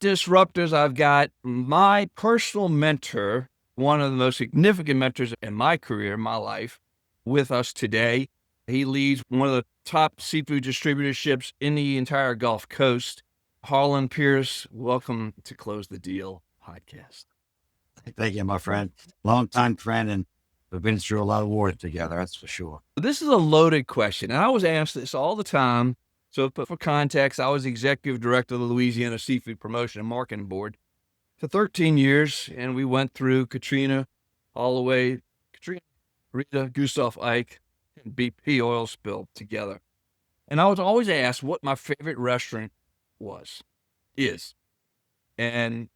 disruptors, I've got my personal mentor, one of the most significant mentors in my career, my life, with us today. He leads one of the top seafood distributorships in the entire Gulf Coast. Harlon Pierce, welcome to Close the Deal podcast. Thank you, my friend. Longtime friend, and we've been through a lot of wars together, that's for sure. This is a loaded question, and I was asked this all the time. So for context, I was executive director of the Louisiana Seafood Promotion and Marketing Board for 13 years, and we went through Katrina all the way, Katrina, Rita, Gustav Ike, and BP oil spill together. And I was always asked what my favorite restaurant is. And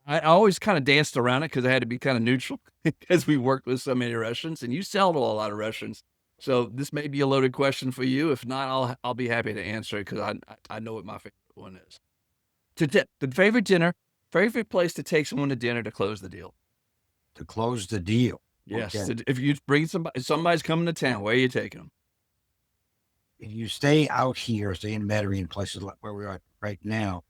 I always kind of danced around it because I had to be kind of neutral because we worked with so many restaurants, and you sell to a lot of restaurants. So this may be a loaded question for you. If not, I'll be happy to answer it because I know what my favorite one is. The favorite place to take someone to dinner to close the deal. To close the deal. Yes. Okay. If you bring somebody's coming to town, where are you taking them? If you stay out here, stay in Metairie and places like where we are right now,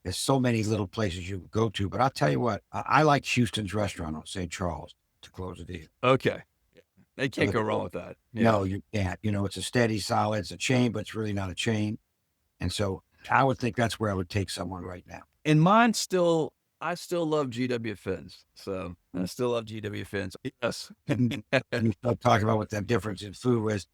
there's so many little places you can go to. But I'll tell you what, I like Houston's restaurant on St. Charles to close the deal. Okay. They can't go wrong with that. Yeah. No, you can't. It's a steady, solid, it's a chain, but it's really not a chain. And so I would think that's where I would take someone right now. And I still love GW Fins. So I still love GW Fins. Yes. And you start talking about what that difference in food was.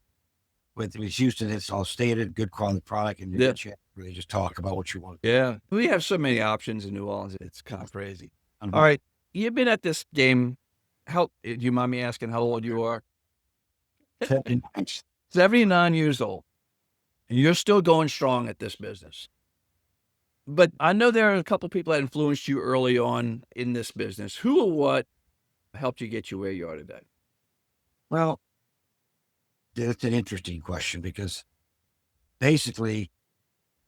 With Houston, it's all stated, good quality product, and you can really just talk about what you want. Yeah. We have so many options in New Orleans. It's kind of crazy. All right. You've been at this game. Do you mind me asking how old you are? 79 years old. And you're still going strong at this business. But I know there are a couple of people that influenced you early on in this business. Who or what helped you get you where you are today? Well, that's an interesting question because basically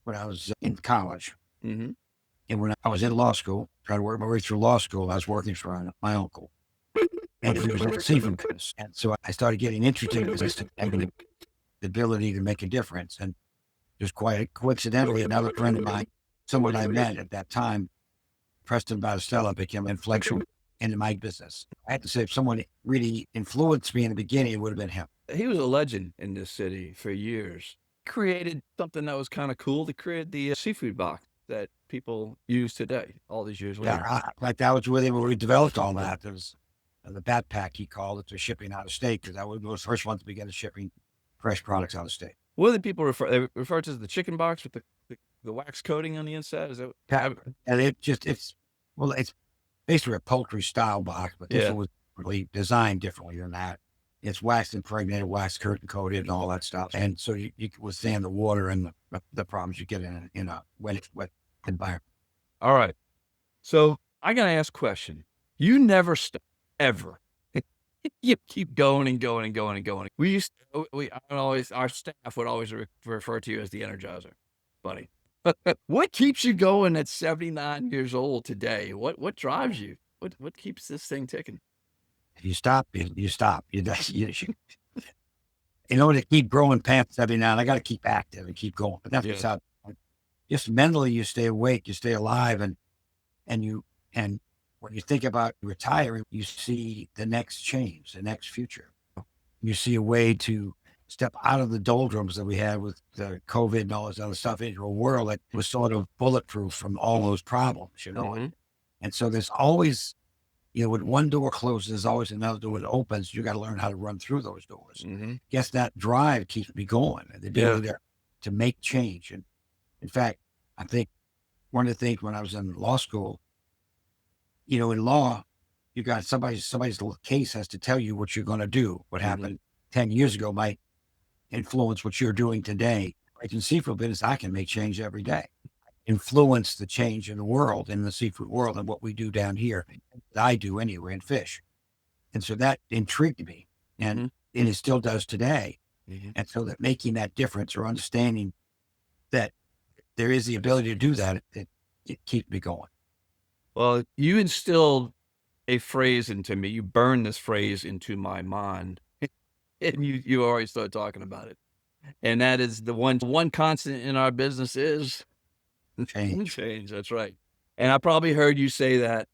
when I was in college and when I was in law school, trying to work my way through law school, I was working for my uncle. And he was in the seafood business. And so I started getting interested in this and having the ability to make a difference. And just quite coincidentally, another friend of mine, someone I met at that time, Preston Battistella, became influential in my business. I had to say, if someone really influenced me in the beginning, it would have been him. He was a legend in this city for years. Created something that was kind of cool. They created the seafood box that people use today, all these years later. Yeah, like that was with him when we developed all that. There was the bat pack, he called it, for shipping out of state, because that was the first one to begin shipping fresh products out of state. What do the people refer? They refer to as the chicken box with the wax coating on the inside. Is that? And it's basically a poultry style box, but this one was really designed differently than that. It's wax impregnated, wax curtain coated, and all that stuff. And so you can withstand the water and the problems you get in a wet environment. All right. So I gotta ask a question. You never stop ever. You keep going and going and going and going. Our staff would always refer to you as the Energizer, buddy. What keeps you going at 79 years old today? What drives you? What keeps this thing ticking? If you stop, you stop. In order to keep growing past 79, I got to keep active and keep going. But that's what's up. Just mentally, you stay awake, you stay alive, and when you think about retiring, you see the next change, the next future. You see a way to step out of the doldrums that we had with the COVID and all this other stuff into a world that was sort of bulletproof from all those problems, And so there's always, when one door closes, there's always another door that opens. You got to learn how to run through those doors. Guess that drive keeps me going. The ability to make change. And in fact, I think one of the things when I was in law school, in law, you got somebody's case has to tell you what you're going to do. What happened 10 years ago might influence what you're doing today. Right? In seafood business, I can make change every day. Influence the change in the world, in the seafood world, and what we do down here. I do anyway in fish. And so that intrigued me. And it still does today. And so that making that difference or understanding that there is the ability to do that, it keeps me going. Well, you instilled a phrase into me. You burned this phrase into my mind. And you already started talking about it. And that is the one constant in our business is Change. Change. That's right. And I probably heard you say that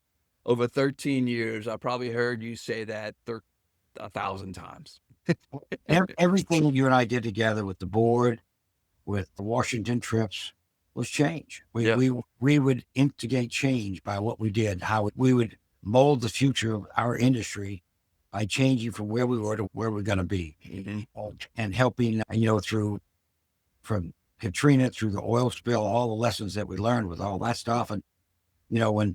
over 13 years. I probably heard you say that 1,000 times. Everything you and I did together with the board, with the Washington trips, was change. Yeah. We would instigate change by what we did, how we would mold the future of our industry by changing from where we were to where we're going to be, and helping, through from Katrina through the oil spill, all the lessons that we learned with all that stuff. And, when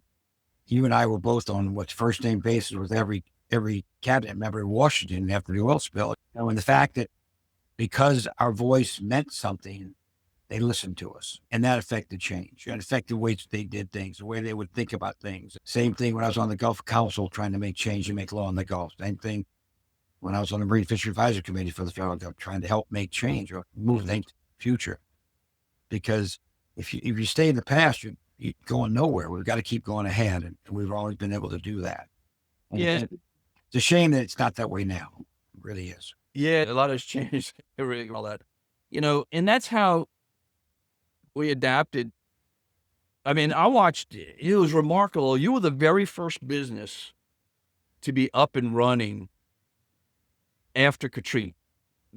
you and I were both on what's first name basis with every cabinet member in Washington after the oil spill, and the fact that because our voice meant something, they listened to us, and that affected change. It affected the way they did things, the way they would think about things. Same thing when I was on the Gulf Council trying to make change and make law in the Gulf. Same thing when I was on the Marine Fishery Advisory Committee for the federal government, trying to help make change or move things to the future. Because if you stay in the past, you're going nowhere. We've got to keep going ahead, and we've always been able to do that. And Yeah. it's a shame that it's not that way now. It really is. Yeah. A lot has changed. Really, all that. And that's how we adapted. I mean, I watched, it was remarkable. You were the very first business to be up and running after Katrina.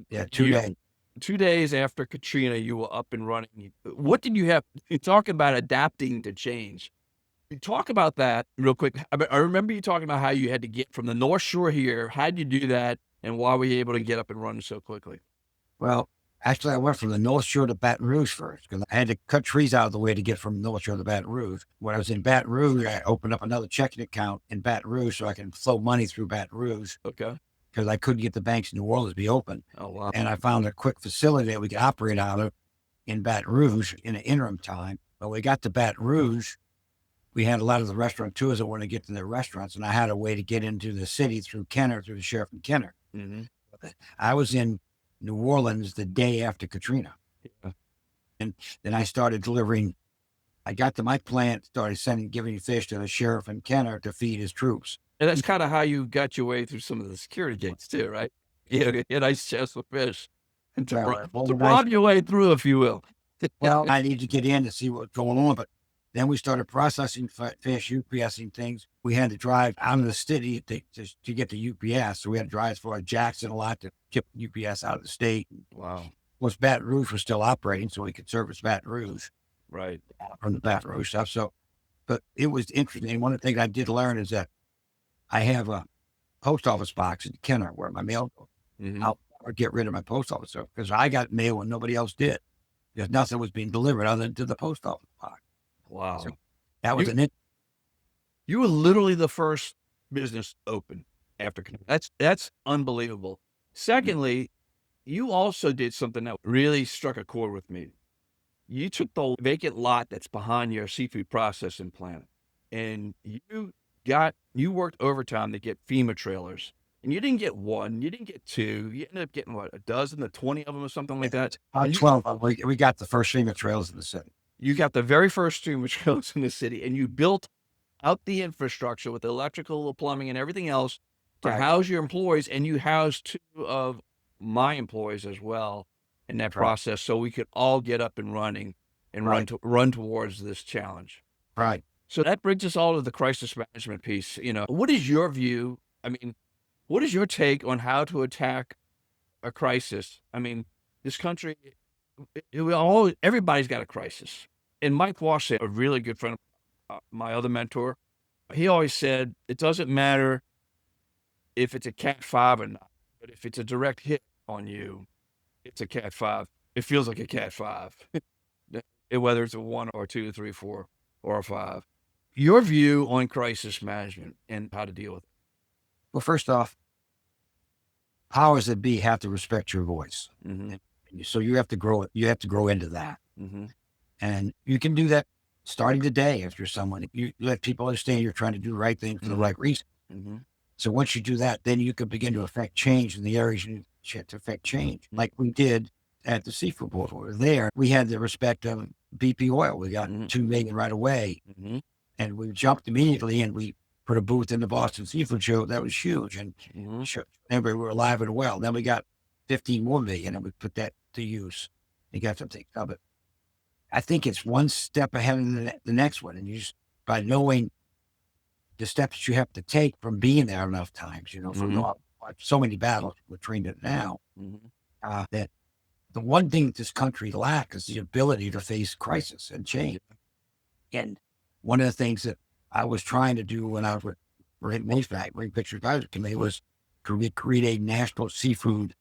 Yeah, You- 2 days after Katrina, you were up and running. What did you have? You talk about adapting to change. You talk about that real quick. I remember you talking about how you had to get from the North Shore here. How'd you do that? And why were you able to get up and running so quickly? Well, actually, I went from the North Shore to Baton Rouge first because I had to cut trees out of the way to get from North Shore to Baton Rouge. When I was in Baton Rouge, I opened up another checking account in Baton Rouge so I can flow money through Baton Rouge Okay. because I couldn't get the banks in New Orleans to be open. Oh, wow. And I found a quick facility that we could operate out of in Baton Rouge in an interim time. When we got to Baton Rouge, we had a lot of the restaurateurs that wanted to get to their restaurants, and I had a way to get into the city through Kenner, through the sheriff in Kenner. Mm-hmm. I was in New Orleans the day after Katrina. Yeah. And then I started delivering. I got to my plant, started giving fish to the sheriff in Kenner to feed his troops. And that's kind of how you got your way through some of the security gates too, right? Yeah, get a nice chest of fish and to rob your way through, if you will. Well, I need to get in to see what's going on, but then we started processing fish, UPSing things. We had to drive out of the city to get to UPS. So we had to drive as far as Jackson a lot to ship UPS out of the state. Wow. Of course, Baton Rouge was still operating, so we could service Baton Rouge. Right. From the Baton Rouge stuff. So, but it was interesting. One of the things I did learn is that I have a post office box in Kenner where my mail goes. Mm-hmm. I'll never get rid of my post office stuff because I got mail when nobody else did. Because nothing was being delivered other than to the post office box. Wow. So that was You were literally the first business open after Katrina. That's unbelievable. Secondly, you also did something that really struck a chord with me. You took the vacant lot that's behind your seafood processing plant, and you worked overtime to get FEMA trailers. And you didn't get one, you didn't get two, you ended up getting what, a dozen or 20 of them or something like that? 12. We got the first FEMA trailers in the city. You got the very first FEMA trailers in the city, and you built out the infrastructure with electrical, the plumbing, and everything else to house your employees, and you housed two of my employees as well in that process, so we could all get up and running and run towards this challenge. Right. So that brings us all to the crisis management piece. What is your view? I mean, what is your take on how to attack a crisis? I mean, this country, everybody's got a crisis. And Mike Walsh, a really good friend, my other mentor, he always said, it doesn't matter if it's a Cat 5 or not, but if it's a direct hit on you, it's a Cat 5. It feels like a Cat 5, whether it's a 1 or 2, 3, 4, or a 5. Your view on crisis management and how to deal with it. Well, first off, powers that be have to respect your voice. Mm-hmm. So you have to grow. You have to grow into that. Mm-hmm. And you can do that starting today if you're someone. You let people understand you're trying to do the right thing for the right reason. Mm-hmm. So once you do that, then you can begin to affect change in the areas you need to affect change. Like we did at the seafood board. When we were there, we had the respect of BP oil. We got $2 million right away. Mm-hmm. And we jumped immediately and we put a booth in the Boston Seafood Show. That was huge. And everybody were alive and well. Then we got 15 more million and we put that to use. We got something of it. I think it's one step ahead of the next one. And you just, by knowing the steps you have to take from being there enough times, from so many battles with Katrina now, that the one thing that this country lacks is the ability to face crisis and change. And one of the things that I was trying to do when I was with Marine Fisheries Advisory Committee was to create a national seafood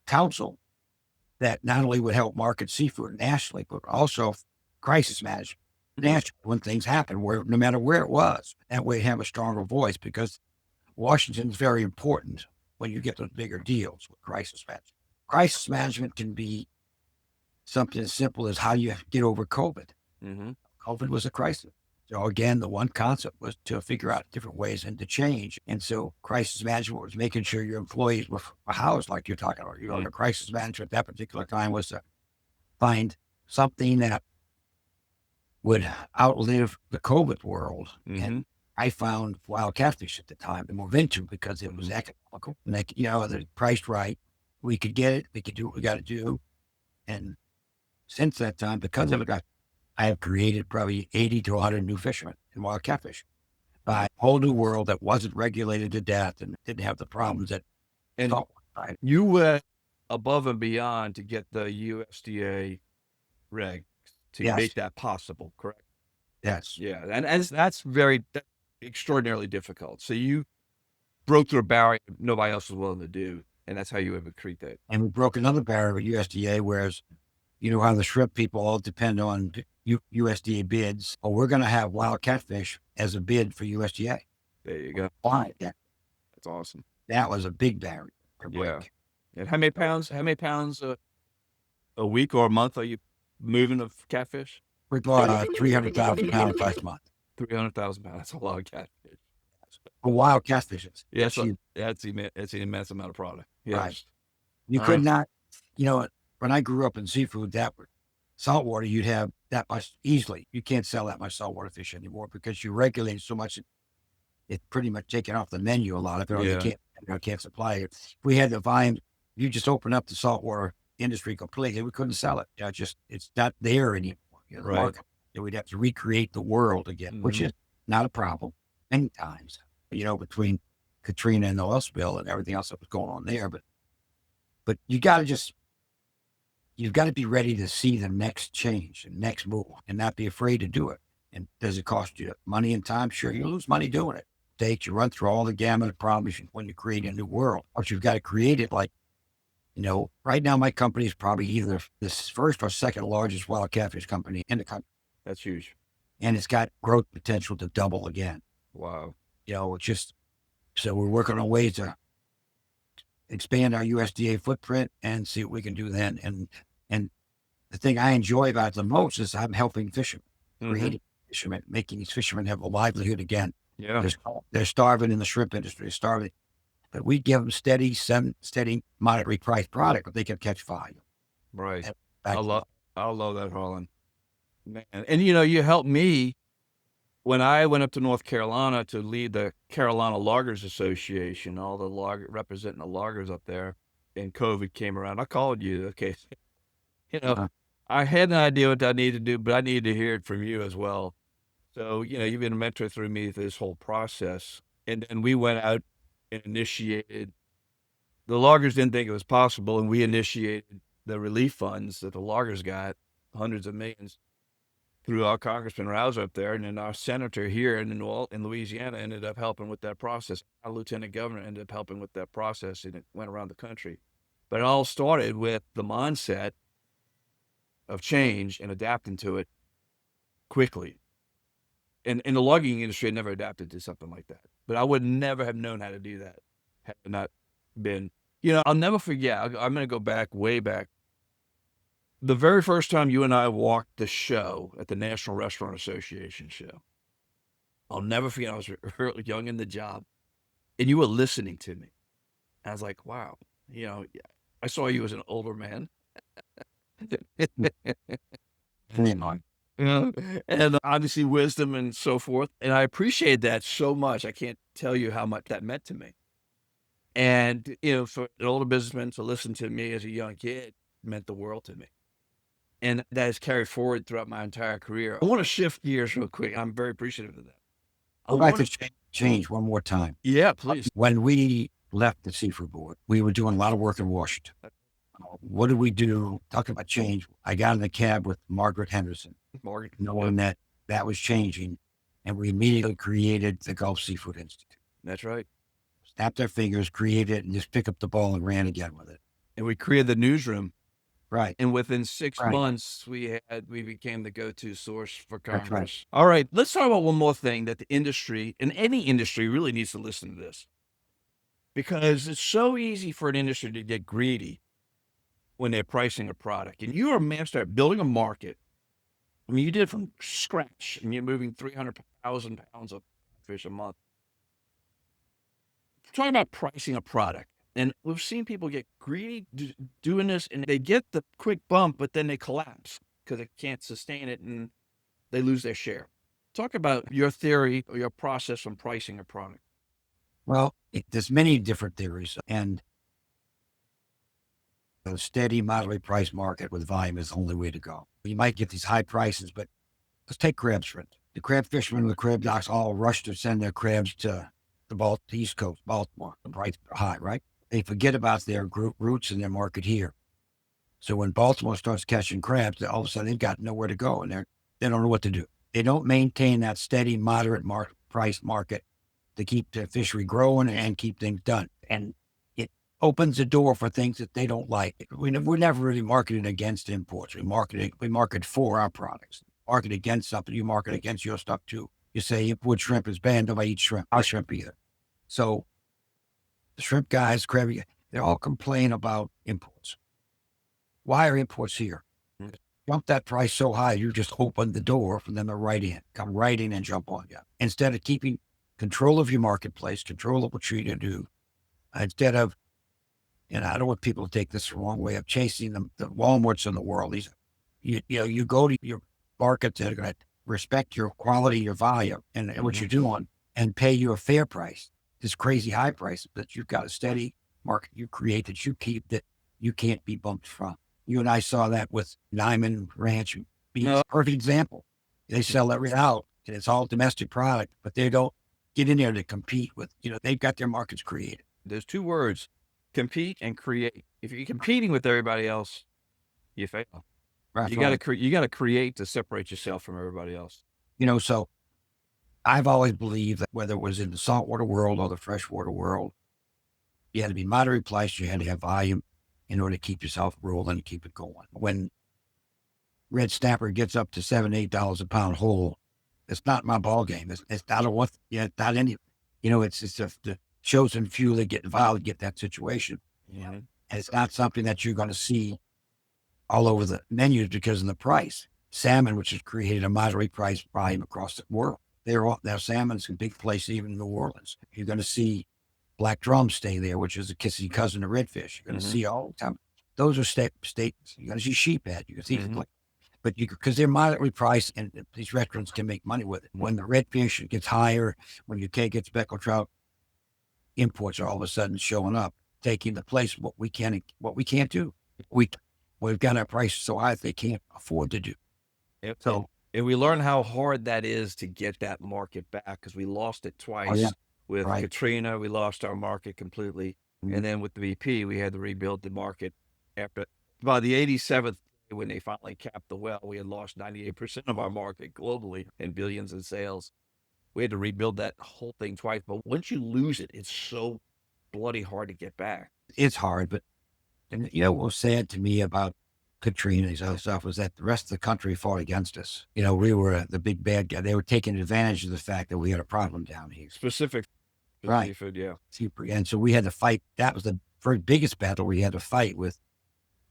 council that not only would help market seafood nationally, but also crisis management nationally when things happen, where no matter where it was. That way, you have a stronger voice, because Washington is very important when you get those bigger deals with crisis management. Crisis management can be something as simple as how you get over COVID. COVID was a crisis. So again, the one concept was to figure out different ways and to change. And so crisis management was making sure your employees were housed, like you're talking about. The crisis management at that particular time was to find something that would outlive the COVID world. And I found wild catfish at the time to move into, because it was economical. And they're priced right. We could get it. We could do what we got to do. And since that time, because of it, I have created probably 80 to 100 new fishermen in wild catfish by a whole new world that wasn't regulated to death and didn't have the problems that. And you went above and beyond to get the USDA reg to make that possible, correct? Yes. Yeah, and that's very extraordinarily difficult. So you broke through a barrier nobody else was willing to do, and that's how you would create that. And we broke another barrier with USDA, whereas how the shrimp people all depend on USDA bids. Well, we're going to have wild catfish as a bid for USDA. There you go. Why? Yeah. That's awesome. That was a big barrier to break. Yeah. And how many pounds a week or a month are you moving of catfish? We bought 300,000 pounds last month. 300,000 pounds. That's a lot of catfish. For wild catfishes. Yes, that's an immense amount of product. Yes. Right. You could not, when I grew up in seafood, saltwater, you'd have that much easily. You can't sell that much saltwater fish anymore because you regulate so much. It's pretty much taken off the menu a lot of it. You can't supply it. If we had the volume, you just open up the saltwater industry completely. We couldn't sell it. It's not there anymore. The market. We'd have to recreate the world again, which is not a problem many times. Between Katrina and the oil spill and everything else that was going on there, but you've got to be ready to see the next change and next move and not be afraid to do it. And does it cost you money and time? Sure, you lose money doing it. You run through all the gamut of problems when you create a new world, but you've got to create it like, right now my company is probably either the first or second largest wild catfish company in the country. That's huge. And it's got growth potential to double again. Wow. So we're working on ways to expand our USDA footprint and see what we can do then. And the thing I enjoy about it the most is I'm helping fishermen, creating fishermen, making these fishermen have a livelihood again. Yeah. They're starving in the shrimp industry, they're starving. But we give them steady, moderately priced product, but they can catch volume. Right. I love that, Harlon. Man. And you helped me when I went up to North Carolina to lead the Carolina Loggers Association, all the representing the loggers up there, and COVID came around. I called you. Okay. I had an idea what I needed to do, but I needed to hear it from you as well. So, you've been a mentor through me through this whole process. And then we went out and initiated, the loggers didn't think it was possible, and we initiated the relief funds that the loggers got, hundreds of millions, through our Congressman Rouse up there. And then our senator here in Louisiana ended up helping with that process. Our lieutenant governor ended up helping with that process, and it went around the country. But it all started with the mindset of change and adapting to it quickly. And in the logging industry, I never adapted to something like that. But I would never have known how to do that had it not been, I'll never forget. I'm going to go way back. The very first time you and I walked the show at the National Restaurant Association show, I'll never forget. I was really young in the job, and you were listening to me. I was like, wow, I saw you as an older man. And obviously wisdom and so forth. And I appreciate that so much. I can't tell you how much that meant to me. And, for an older businessman to listen to me as a young kid meant the world to me. And that has carried forward throughout my entire career. I want to shift gears real quick. I'm very appreciative of that. I I'd like want to to, change one more time. yeah, please. When we left the Seafood Board, we were doing a lot of work in Washington. What did we do? Talking about change. I got in the cab with Margaret Henderson, Morgan. knowing that that was changing. And we immediately created the Gulf Seafood Institute. That's right. Snapped our fingers, created it, and just picked up the ball and ran again with it. And we created the newsroom. Right. And within 6 Right. months, we became the go-to source for That's Congress. right. All right, let's talk about one more thing that the industry, and any industry, really needs to listen to this, because it's so easy for an industry to get greedy when they're pricing a product. And you are a master at building a market. I mean, you did it from scratch, and you're moving 300,000 pounds of fish a month. Talking about pricing a product. And we've seen people get greedy doing this, and they get the quick bump, but then they collapse because they can't sustain it and they lose their share. Talk about your theory or your process on pricing a product. Well, there's many different theories, and a steady, moderately priced market with volume is the only way to go. You might get these high prices, but let's take crabs for instance. The crab fishermen and the crab docks all rush to send their crabs to the East Coast, Baltimore. The prices are high, right? They forget about their roots and their market here. So when Baltimore starts catching crabs, all of a sudden they've got nowhere to go, and they don't know what to do. They don't maintain that steady, moderate price market to keep the fishery growing and keep things done. And it opens the door for things that they don't like. We're never really marketing against imports. We market for our products. Market against something, you market against your stuff too. You say import shrimp is banned, nobody eats shrimp. Our shrimp either. So the shrimp guys, crab guys, they all complain about imports. Why are imports here? Jump that price so high, you just open the door for them to come right in and jump on you. Instead of keeping control of your marketplace, control of what you're going to do, instead of, and I don't want people to take this the wrong way, of chasing the Walmarts in the world. You go to your market that are going to respect your quality, your volume, and what you're doing, and pay you a fair price. This crazy high price, but you've got a steady market you create that you keep, that you can't be bumped from. You and I saw that with Nyman Ranch. Perfect example. They sell everything out, and it's all domestic product, but they don't get in there to compete with, they've got their markets created. There's two words: compete and create. If you're competing with everybody else, you fail. Right, you got to create to separate yourself from everybody else. So I've always believed that whether it was in the saltwater world or the freshwater world, you had to be moderately priced, you had to have volume in order to keep yourself rolling and keep it going. When red snapper gets up to $7, $8 a pound whole, it's not my ball game. It's not not any, it's just the chosen few that get involved, get that situation. And it's not something that you're going to see all over the menus because of the price. Salmon, which has created a moderately priced volume across the world. Their salmon's a big place, even in New Orleans. You're going to see black drum stay there, which is a kissing cousin of redfish. You're going to see all the time. Those are states. You're going to see sheephead. You can see, but because they're moderately priced, and these restaurants can make money with it. When the redfish gets higher, when your cake gets speckled trout, imports are all of a sudden showing up, taking the place of what we can't do. We've got our prices so high that they can't afford to do. And we learn how hard that is to get that market back, because we lost it twice. With Katrina, we lost our market completely. And then with the BP, we had to rebuild the market. After by the 87th, when they finally capped the well, we had lost 98% of our market globally and billions in sales. We had to rebuild that whole thing twice. But once you lose it, it's so bloody hard to get back. It's hard, but what was sad to me about Katrina and these other stuff was that the rest of the country fought against us. We were the big bad guy. They were taking advantage of the fact that we had a problem down here. Specific right. Seafood, yeah. And so we had to fight. That was the very biggest battle we had to fight with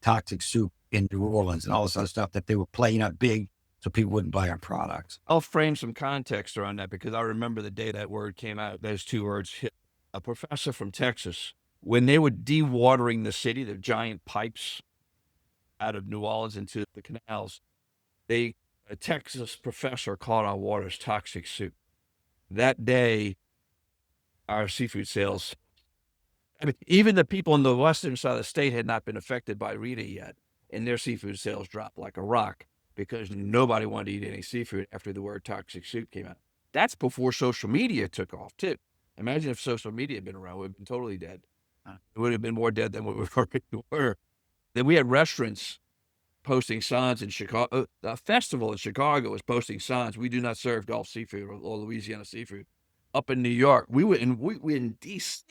toxic soup in New Orleans and all this other stuff, that they were playing up big so people wouldn't buy our products. I'll frame some context around that, because I remember the day that word came out. Those two words hit. A professor from Texas, when they were dewatering the city, the giant pipes out of New Orleans into the canals, a Texas professor called our waters toxic soup. That day, our seafood sales, even the people in the western side of the state had not been affected by Rita yet. and their seafood sales dropped like a rock because nobody wanted to eat any seafood after the word toxic soup came out. That's before social media took off too. Imagine if social media had been around, we'd have been totally dead. It would have been more dead than what we already were. Then we had restaurants posting signs in Chicago. A festival in Chicago was posting signs. We do not serve Gulf seafood or Louisiana seafood. Up in New York, we were in DC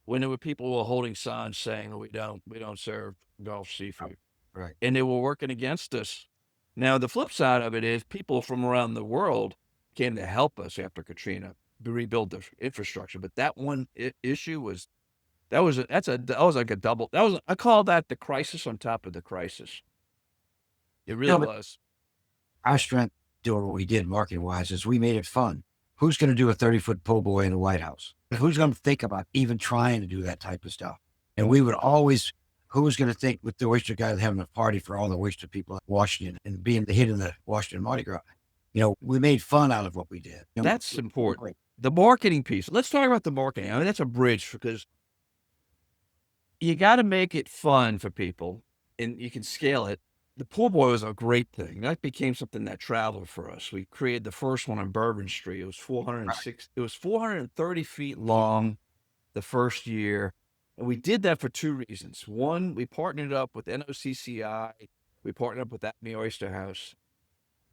when there were people who were holding signs saying we don't serve Gulf seafood, Right. and they were working against us. Now the flip side of it is people from around the world came to help us after Katrina to rebuild the infrastructure. But that one issue was that was like a double. I call that the crisis on top of the crisis. It really No, but was. our strength doing what we did marketing wise is we made it fun. Who's going to do a 30-foot po' boy in the White House? Who's going to think about even trying to do that type of stuff? And we would always, who was going to think with the oyster guys having a party for all the oyster people in Washington and being the hit in the Washington Mardi Gras? We made fun out of what we did. That's important. The marketing piece. Let's talk about the marketing. I mean, that's a bridge because you got to make it fun for people and you can scale it. The pool boy was a great thing. That became something that traveled for us. We created the first one on Bourbon Street. It was 406. It was 430 feet long the first year. And we did that for two reasons. One, we partnered up with NOCCI. We partnered up with Acme Oyster House.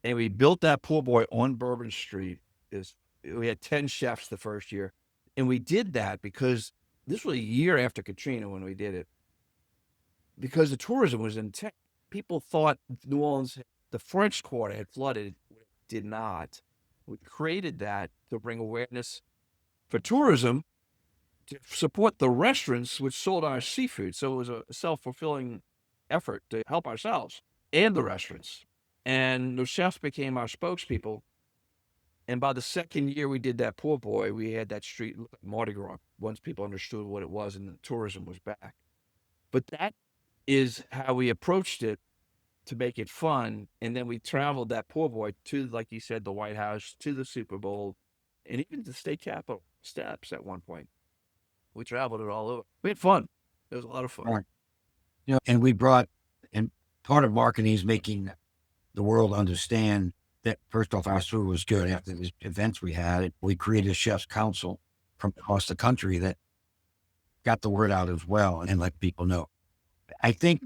And we built that pool boy on Bourbon Street. We had 10 chefs the first year. And we did that because this was a year after Katrina when we did it. Because the tourism was intense. People thought New Orleans, the French Quarter had flooded. It did not. We created that to bring awareness for tourism to support the restaurants which sold our seafood. So it was a self-fulfilling effort to help ourselves and the restaurants. And the chefs became our spokespeople. And by the second year we did that poor boy, we had that street look like Mardi Gras once people understood what it was and the tourism was back. But that is how we approached it to make it fun. And then we traveled that poor boy to, like you said, the White House, to the Super Bowl, and even the state capitol steps at one point. We traveled it all over. We had fun. It was a lot of fun. Right. And and part of marketing is making the world understand that first off, our food was good. After the events we had, we created a chef's council from across the country that got the word out as well and let people know. I think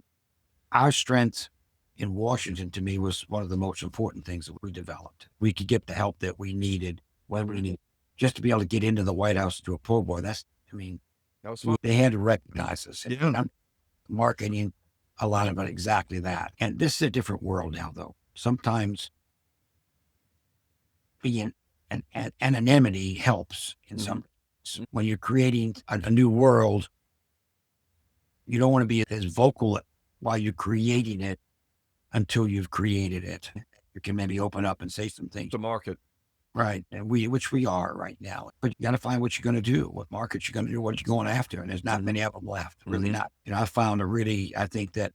our strength in Washington to me was one of the most important things that we developed. We could get the help that we needed when we needed just to be able to get into the White House to do a po' boy. That was fun. They had to recognize us. Yeah. I'm marketing a lot about exactly that. And this is a different world now, though. Sometimes being an anonymity helps in some. When you're creating a new world, you don't want to be as vocal while you're creating it until you've created it. You can maybe open up and say some things. The market. Right. And which we are right now. But you got to find what you're going to do, what markets you're going to do, what you're going after. And there's not many of them left. Really not. I found I think that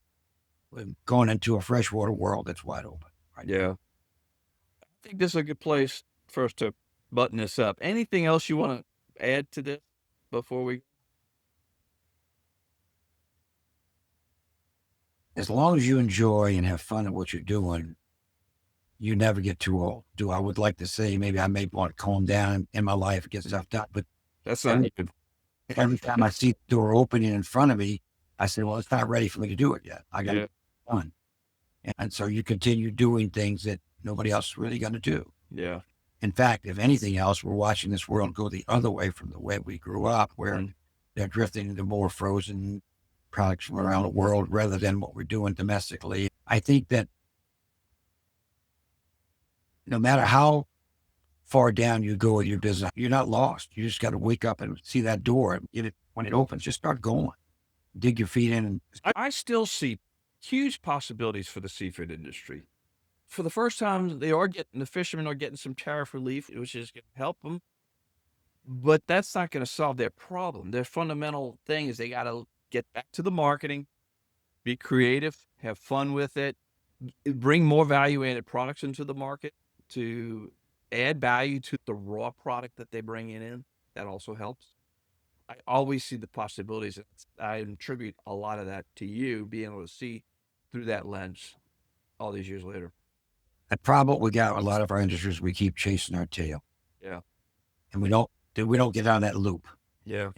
we're going into a freshwater world that's wide open. Right. Yeah. I think this is a good place for us to button this up. Anything else you want to add to this before we? As long as you enjoy and have fun at what you're doing, you never get too old. I would like to say maybe I may want to calm down in my life, get stuff done, but That's not good. every time I see the door opening in front of me, I say, well, it's not ready for me to do it yet. I got to get it done. And so you continue doing things that nobody else is really going to do. Yeah. In fact, if anything else, we're watching this world go the other way from the way we grew up, where they're drifting into more frozen products from around the world rather than what we're doing domestically. I think that no matter how far down you go with your business, you're not lost. You just got to wake up and see that door and get it when it opens. Just start going, dig your feet in. And I still see huge possibilities for the seafood industry. For the first time, the fishermen are getting some tariff relief, which is going to help them. But that's not going to solve their problem. Their fundamental thing is they got to get back to the marketing, be creative, have fun with it, bring more value-added products into the market to add value to the raw product that they bring in. That also helps. I always see the possibilities. I attribute a lot of that to you being able to see through that lens all these years later. The problem we got with a lot of our industries, we keep chasing our tail. Yeah. And we don't get out of that loop. Yeah.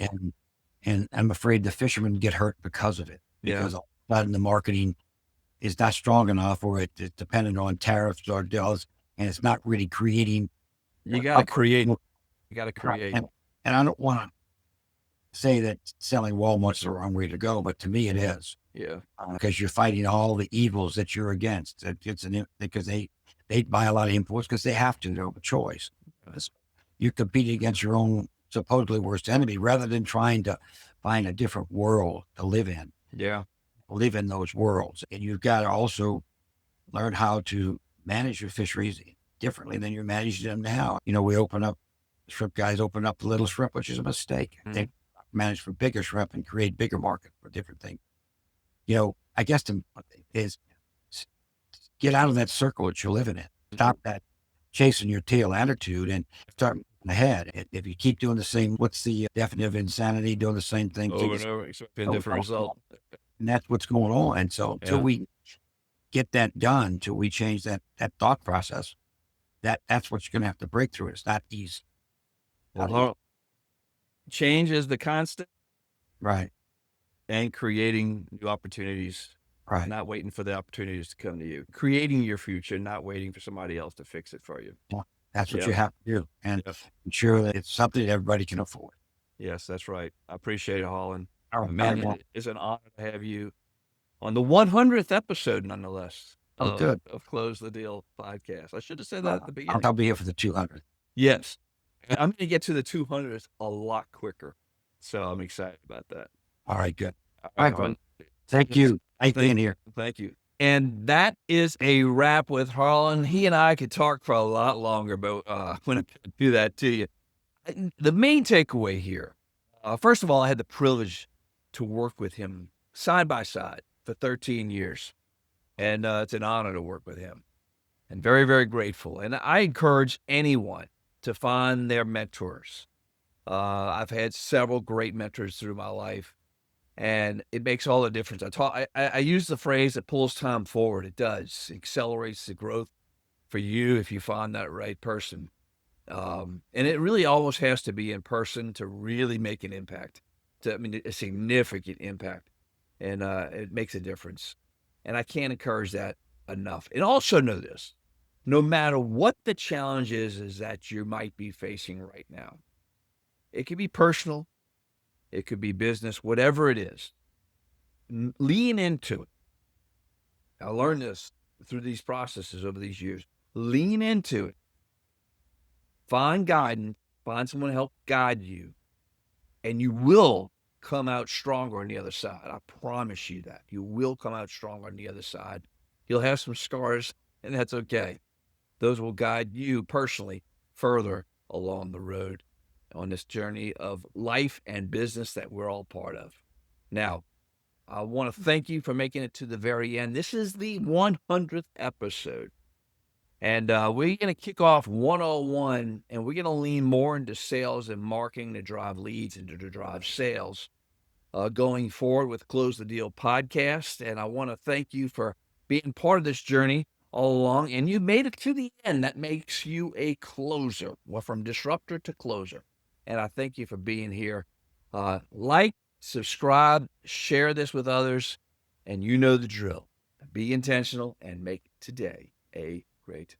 And I'm afraid the fishermen get hurt because of it. Because all of a sudden the marketing is not strong enough, or it's dependent on tariffs or deals, and it's not really creating. You got to create. You got to create. And I don't want to say that selling Walmart's the wrong way to go, but to me it is. Yeah. Because you're fighting all the evils that you're against. Because they buy a lot of imports because they have to. They don't have a choice. You're competing against your own supposedly worst enemy rather than trying to find a different world to live in. Yeah. Live in those worlds. And you've got to also learn how to manage your fisheries differently than you're managing them now. Shrimp guys open up the little shrimp, which is a mistake. Mm-hmm. They manage for bigger shrimp and create bigger market for different things. I guess is get out of that circle that you're living in. Stop that chasing your tail attitude and start moving ahead. If you keep doing the same, what's the definition of insanity? Doing the same thing over and over, expecting a different result. And that's what's going on. And so until we get that done, until we change that thought process, that's what you're going to have to break through. It's not easy. Change is the constant. Right. And creating new opportunities. Right. Not waiting for the opportunities to come to you. Creating your future, not waiting for somebody else to fix it for you. Yeah, that's what you have to do. And ensure that it's something that everybody can afford. Yes, that's right. I appreciate it, Harlon. Man, it's an honor to have you on the 100th episode, nonetheless. Good. Of Close the Deal podcast. I should have said that at the beginning. I'll be here for the 200th. Yes. And I'm going to get to the 200th a lot quicker. So I'm excited about that. All right, good. All right, Harlon. Thank you. Thanks for being here. Thank you. And that is a wrap with Harlon. He and I could talk for a lot longer, but I'm going to do that to you. The main takeaway here, first of all, I had the privilege to work with him side by side for 13 years. And it's an honor to work with him. And very, very grateful. And I encourage anyone to find their mentors. I've had several great mentors through my life. And it makes all the difference. I use the phrase that pulls time forward. It does. It accelerates the growth for you if you find that right person. And it really almost has to be in person to really make an impact. A significant impact. And it makes a difference. And I can't encourage that enough. And also know this. No matter what the challenge is that you might be facing right now. It could be personal. It could be business, whatever it is. Lean into it. I learned this through these processes over these years. Lean into it. Find guidance. Find someone to help guide you. And you will come out stronger on the other side. I promise you that. You will come out stronger on the other side. You'll have some scars, and that's okay. Those will guide you personally further along the road on this journey of life and business that we're all part of. Now, I want to thank you for making it to the very end. This is the 100th episode. And we're going to kick off 101, and we're going to lean more into sales and marketing to drive leads and to drive sales going forward with Close the Deal podcast. And I want to thank you for being part of this journey all along. And you made it to the end. That makes you a closer. Well, from disruptor to closer. And I thank you for being here. Like, subscribe, share this with others, and you know the drill. Be intentional and make today a great